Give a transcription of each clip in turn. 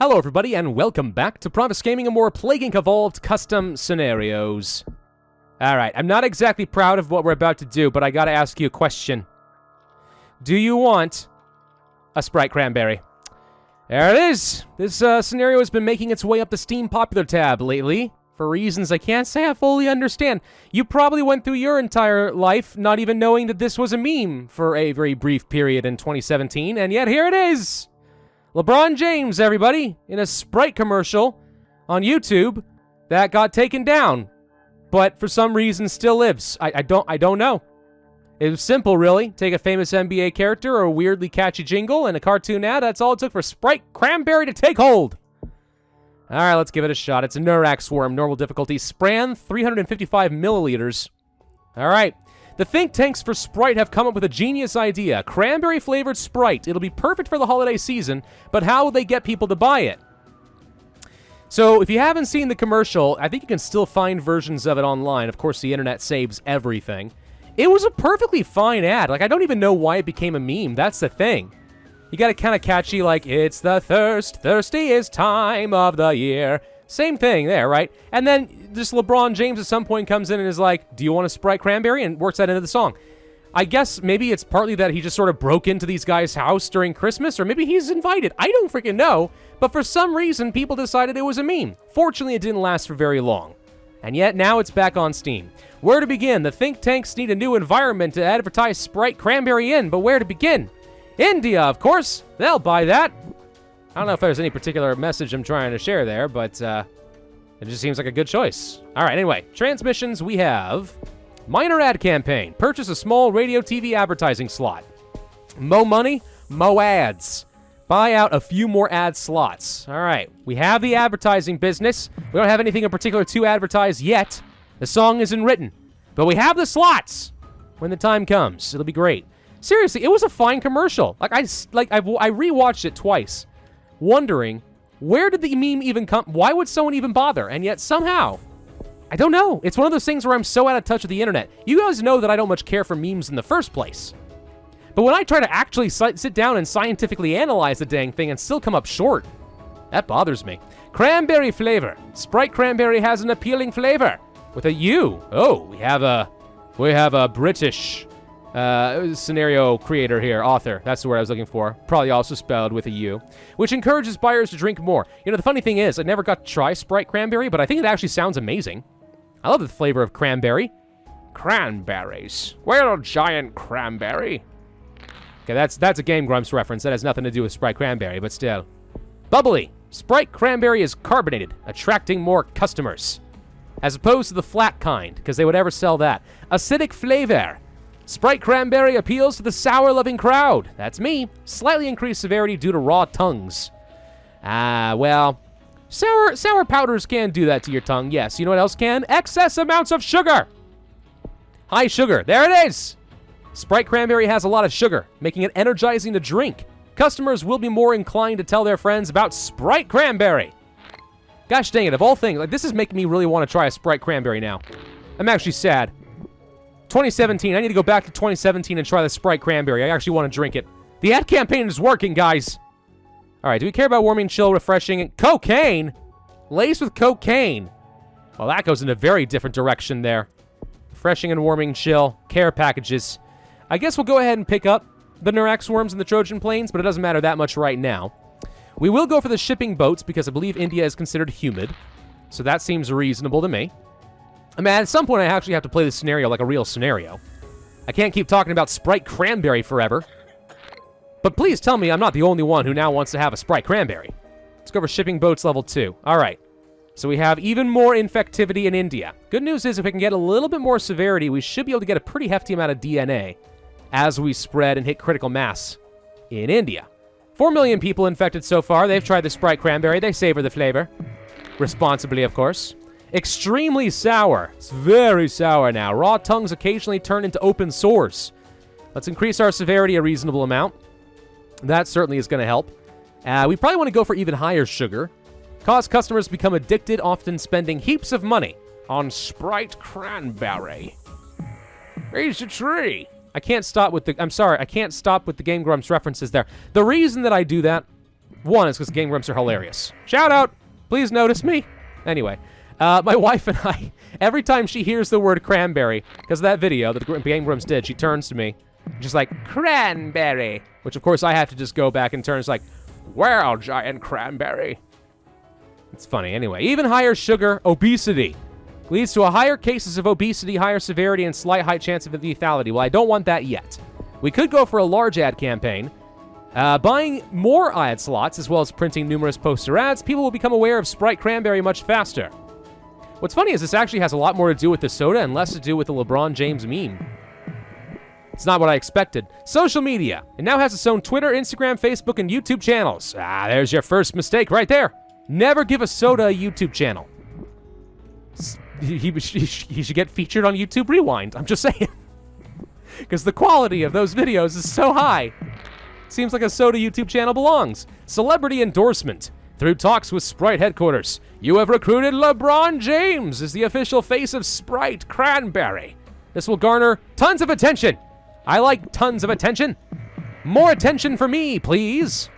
Hello everybody, and welcome back to Pravus Gaming and more Plague Inc. Evolved custom scenarios. Alright, I'm not exactly proud of what we're about to do, but I gotta ask you a question. Do you want a Sprite Cranberry? There it is! This scenario has been making its way up the Steam Popular tab lately, for reasons I can't say I fully understand. You probably went through your entire life not even knowing that this was a meme for a very brief period in 2017, and yet here it is! LeBron James, everybody, in a Sprite commercial on YouTube that got taken down, but for some reason still lives. I don't know. It was simple, really. Take a famous NBA character or a weirdly catchy jingle and a cartoon ad. That's all it took for Sprite Cranberry to take hold. All right, let's give it a shot. It's a Nurak Swarm, normal difficulty, Spran 355 milliliters. All right. The think tanks for Sprite have come up with a genius idea. Cranberry-flavored Sprite. It'll be perfect for the holiday season, but how will they get people to buy it? So, if you haven't seen the commercial, I think you can still find versions of it online. Of course, the internet saves everything. It was a perfectly fine ad. Like, I don't even know why it became a meme. That's the thing. You got a kind of catchy, like, it's the thirstiest time of the year. Same thing there, right? And then this LeBron James at some point comes in and is like, do you want a Sprite Cranberry? And works that into the song. I guess maybe it's partly that he just sort of broke into these guys' house during Christmas, or maybe he's invited. I don't freaking know. But for some reason, people decided it was a meme. Fortunately, it didn't last for very long. And yet, now it's back on Steam. Where to begin? The think tanks need a new environment to advertise Sprite Cranberry in, but where to begin? India, of course. They'll buy that. I don't know if there's any particular message I'm trying to share there, but it just seems like a good choice. All right, anyway, transmissions, we have minor ad campaign. Purchase a small radio TV advertising slot. Mo money, mo ads. Buy out a few more ad slots. All right, we have the advertising business. We don't have anything in particular to advertise yet. The song isn't written, but we have the slots. When the time comes, it'll be great. Seriously, it was a fine commercial. I rewatched it twice, wondering, where did the meme even come? Why would someone even bother? And yet somehow, I don't know. It's one of those things where I'm so out of touch with the internet. You guys know that I don't much care for memes in the first place. But when I try to actually sit down and scientifically analyze the dang thing and still come up short, that bothers me. Cranberry flavor. Sprite Cranberry has an appealing flavor with a U. Oh, we have a British scenario creator here, author. That's the word I was looking for. Probably also spelled with a U, which encourages buyers to drink more. You know, the funny thing is, I never got to try Sprite Cranberry, but I think it actually sounds amazing. I love the flavor of cranberry. Cranberries. Well, giant cranberry. Okay, that's a Game Grumps reference. That has nothing to do with Sprite Cranberry, but still. Bubbly. Sprite Cranberry is carbonated, attracting more customers, as opposed to the flat kind, because they would ever sell that. Acidic flavor. Sprite Cranberry appeals to the sour-loving crowd. That's me. Slightly increased severity due to raw tongues. Well, sour powders can do that to your tongue. Yes, you know what else can? Excess amounts of sugar. High sugar. There it is. Sprite Cranberry has a lot of sugar, making it energizing to drink. Customers will be more inclined to tell their friends about Sprite Cranberry. Gosh dang it, of all things, like, this is making me really want to try a Sprite Cranberry now. I'm actually sad. 2017, I need to go back to 2017 and try the Sprite Cranberry. I actually want to drink it. The ad campaign is working, guys. All right, do we care about warming, chill, refreshing, and cocaine? Laced with cocaine. Well, that goes in a very different direction there. Refreshing and warming, chill, care packages. I guess we'll go ahead and pick up the Nurak Swarms and the Trojan Plains, but it doesn't matter that much right now. We will go for the shipping boats because I believe India is considered humid, so that seems reasonable to me. I mean, at some point, I actually have to play this scenario like a real scenario. I can't keep talking about Sprite Cranberry forever. But please tell me I'm not the only one who now wants to have a Sprite Cranberry. Let's go over shipping boats level 2. All right. So we have even more infectivity in India. Good news is if we can get a little bit more severity, we should be able to get a pretty hefty amount of DNA as we spread and hit critical mass in India. 4 million people infected so far. They've tried the Sprite Cranberry. They savor the flavor. Responsibly, of course. Extremely sour. It's very sour now. Raw tongues occasionally turn into open sores. Let's increase our severity a reasonable amount. That certainly is going to help. We probably want to go for even higher sugar. Cause customers to become addicted, often spending heaps of money on Sprite Cranberry. Raise a tree. I can't stop with the... I'm sorry, I can't stop with the Game Grumps references there. The reason that I do that One is because Game Grumps are hilarious. Shout out! Please notice me. Anyway, my wife and I, every time she hears the word cranberry, because of that video that Game Grumps did, she turns to me. She's like, cranberry. Which, of course, I have to just go back and turn. It's like, well, giant cranberry. It's funny. Anyway, even higher sugar, obesity. Leads to a higher cases of obesity, higher severity, and slight high chance of lethality. Well, I don't want that yet. We could go for a large ad campaign. Buying more ad slots, as well as printing numerous poster ads, people will become aware of Sprite Cranberry much faster. What's funny is this actually has a lot more to do with the soda and less to do with the LeBron James meme. It's not what I expected. Social media. It now has its own Twitter, Instagram, Facebook, and YouTube channels. There's your first mistake right there. Never give a soda a YouTube channel. He should get featured on YouTube Rewind. I'm just saying. Because the quality of those videos is so high. Seems like a soda YouTube channel belongs. Celebrity endorsement. Through talks with Sprite headquarters, you have recruited LeBron James as the official face of Sprite Cranberry. This will garner tons of attention. I like tons of attention. More attention for me, please.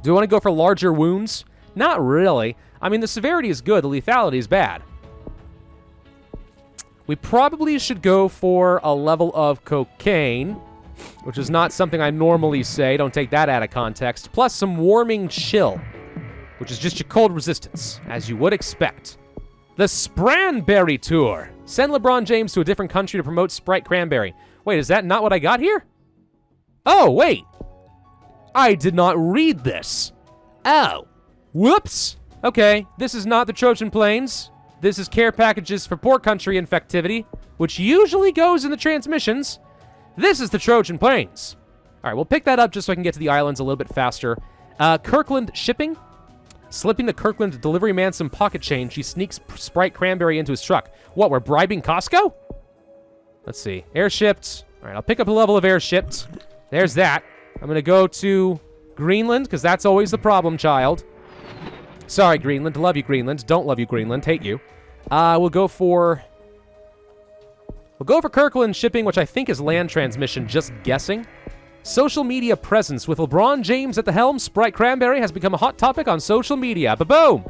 Do you want to go for larger wounds? Not really. I mean, the severity is good. The lethality is bad. We probably should go for a level of cocaine, which is not something I normally say. Don't take that out of context. Plus some warming chill, which is just your cold resistance, as you would expect. The Spranberry Tour. Send LeBron James to a different country to promote Sprite Cranberry. Wait, is that not what I got here? Oh, wait. I did not read this. Oh. Whoops. Okay, this is not the Trojan Plains. This is care packages for poor country infectivity, which usually goes in the transmissions. This is the Trojan Plains. All right, we'll pick that up just so I can get to the islands a little bit faster. Kirkland shipping. Slipping the Kirkland delivery man some pocket change, he sneaks Sprite Cranberry into his truck. What, we're bribing Costco? Let's see. Airshipped. All right, I'll pick up a level of airshipped. There's that. I'm going to go to Greenland, because that's always the problem, child. Sorry, Greenland. Love you, Greenland. Don't love you, Greenland. Hate you. We'll go for Kirkland shipping, which I think is land transmission, just guessing. Social media presence. With LeBron James at the helm, Sprite Cranberry has become a hot topic on social media. Ba-boom!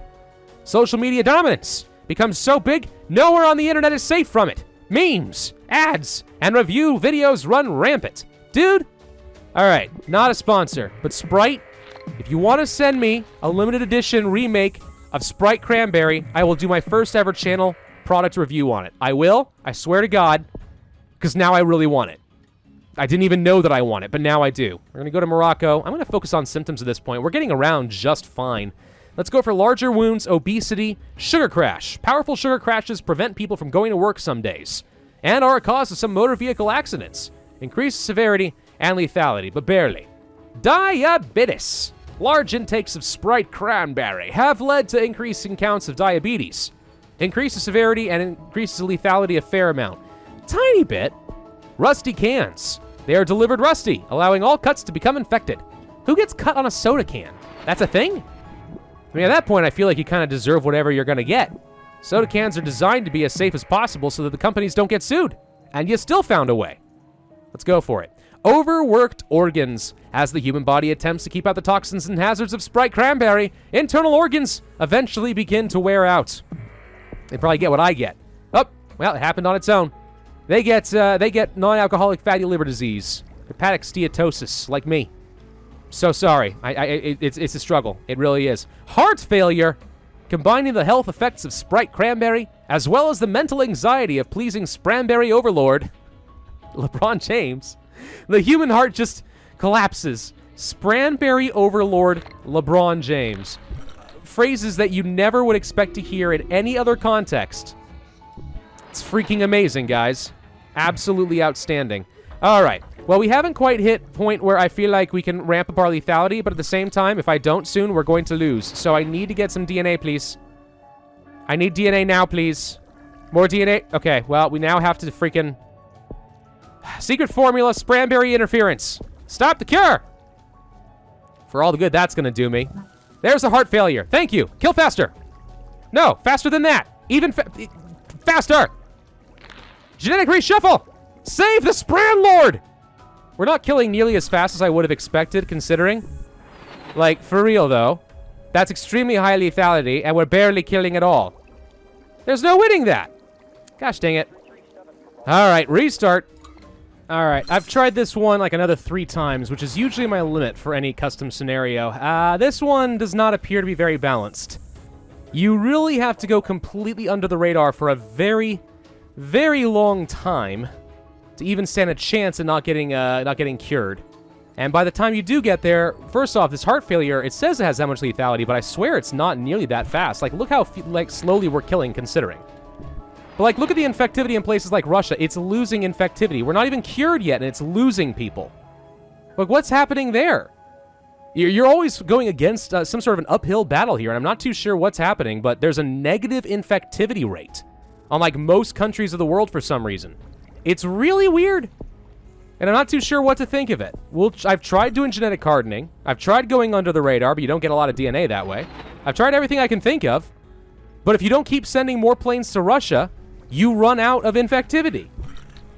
Social media dominance becomes so big, nowhere on the internet is safe from it. Memes, ads, and review videos run rampant. Dude, all right, not a sponsor, but Sprite, if you want to send me a limited edition remake of Sprite Cranberry, I will do my first ever channel product review on it. I will, I swear to God, because now I really want it. I didn't even know that I want it, but now I do. We're going to go to Morocco. I'm going to focus on symptoms at this point. We're getting around just fine. Let's go for larger wounds, obesity, sugar crash. Powerful sugar crashes prevent people from going to work some days and are a cause of some motor vehicle accidents. Increased severity and lethality, but barely. Diabetes. Large intakes of Sprite Cranberry have led to increasing counts of diabetes. Increases severity and increases lethality a fair amount. Tiny bit. Rusty cans. They are delivered rusty, allowing all cuts to become infected. Who gets cut on a soda can? That's a thing? I mean, at that point, I feel like you kind of deserve whatever you're going to get. Soda cans are designed to be as safe as possible so that the companies don't get sued. And you still found a way. Let's go for it. Overworked organs. As the human body attempts to keep out the toxins and hazards of Sprite Cranberry, internal organs eventually begin to wear out. They probably get what I get. Oh, well, it happened on its own. They get non-alcoholic fatty liver disease, hepatic steatosis, like me. So sorry. It's a struggle. It really is. Heart failure. Combining the health effects of Sprite Cranberry, as well as the mental anxiety of pleasing Spranberry overlord, LeBron James, the human heart just collapses. Spranberry overlord, LeBron James. Phrases that you never would expect to hear in any other context. It's freaking amazing, guys. Absolutely outstanding. All right. Well, we haven't quite hit point where I feel like we can ramp up our lethality, but at the same time, if I don't soon, we're going to lose. So I need to get some DNA, please. I need DNA now, please. More DNA. Okay, well, we now have to freaking... Secret formula, Spranberry interference. Stop the cure! For all the good that's going to do me. There's a heart failure. Thank you. Kill faster. No, faster than that. Even faster. Genetic reshuffle. Save the Spran Lord. We're not killing nearly as fast as I would have expected, considering. Like, for real, though. That's extremely high lethality, and we're barely killing at all. There's no winning that. Gosh dang it. Alright, restart. Alright, I've tried this one like another 3 times, which is usually my limit for any custom scenario. This one does not appear to be very balanced. You really have to go completely under the radar for a very, very long time to even stand a chance at not getting cured. And by the time you do get there, first off, this heart failure, it says it has that much lethality, but I swear it's not nearly that fast. Like, look how slowly we're killing, considering. But, like, look at the infectivity in places like Russia. It's losing infectivity. We're not even cured yet, and it's losing people. Like, what's happening there? You're always going against some sort of an uphill battle here, and I'm not too sure what's happening, but there's a negative infectivity rate on, like, most countries of the world for some reason. It's really weird. And I'm not too sure what to think of it. I've tried doing genetic hardening. I've tried going under the radar, but you don't get a lot of DNA that way. I've tried everything I can think of. But if you don't keep sending more planes to Russia, you run out of infectivity.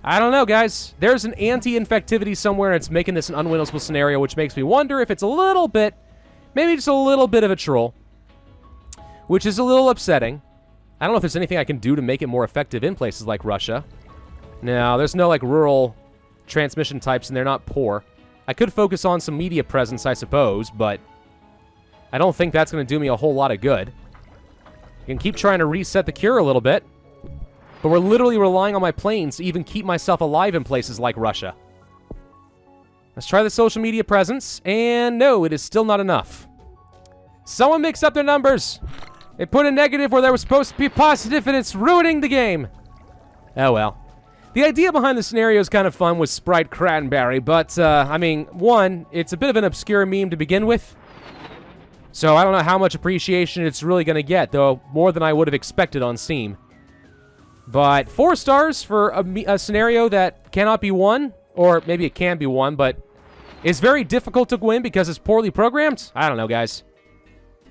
I don't know, guys. There's an anti-infectivity somewhere, and it's making this an unwinnable scenario, which makes me wonder if it's a little bit, maybe just a little bit of a troll, which is a little upsetting. I don't know if there's anything I can do to make it more effective in places like Russia. No, there's no, like, rural transmission types, and they're not poor. I could focus on some media presence, I suppose, but I don't think that's going to do me a whole lot of good. I can keep trying to reset the cure a little bit, but we're literally relying on my planes to even keep myself alive in places like Russia. Let's try the social media presence, and no, it is still not enough. Someone mixed up their numbers. They put a negative where there was supposed to be positive, and it's ruining the game. Oh well. The idea behind the scenario is kind of fun with Sprite Cranberry, but, I mean, one, it's a bit of an obscure meme to begin with. So I don't know how much appreciation it's really going to get, though more than I would have expected on Steam. But 4 stars for a scenario that cannot be won, or maybe it can be won, but is very difficult to win because it's poorly programmed? I don't know, guys.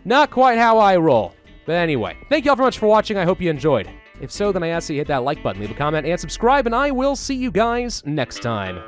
Not quite how I roll. But anyway, thank you all very much for watching. I hope you enjoyed. If so, then I ask that you hit that like button, leave a comment, and subscribe, and I will see you guys next time.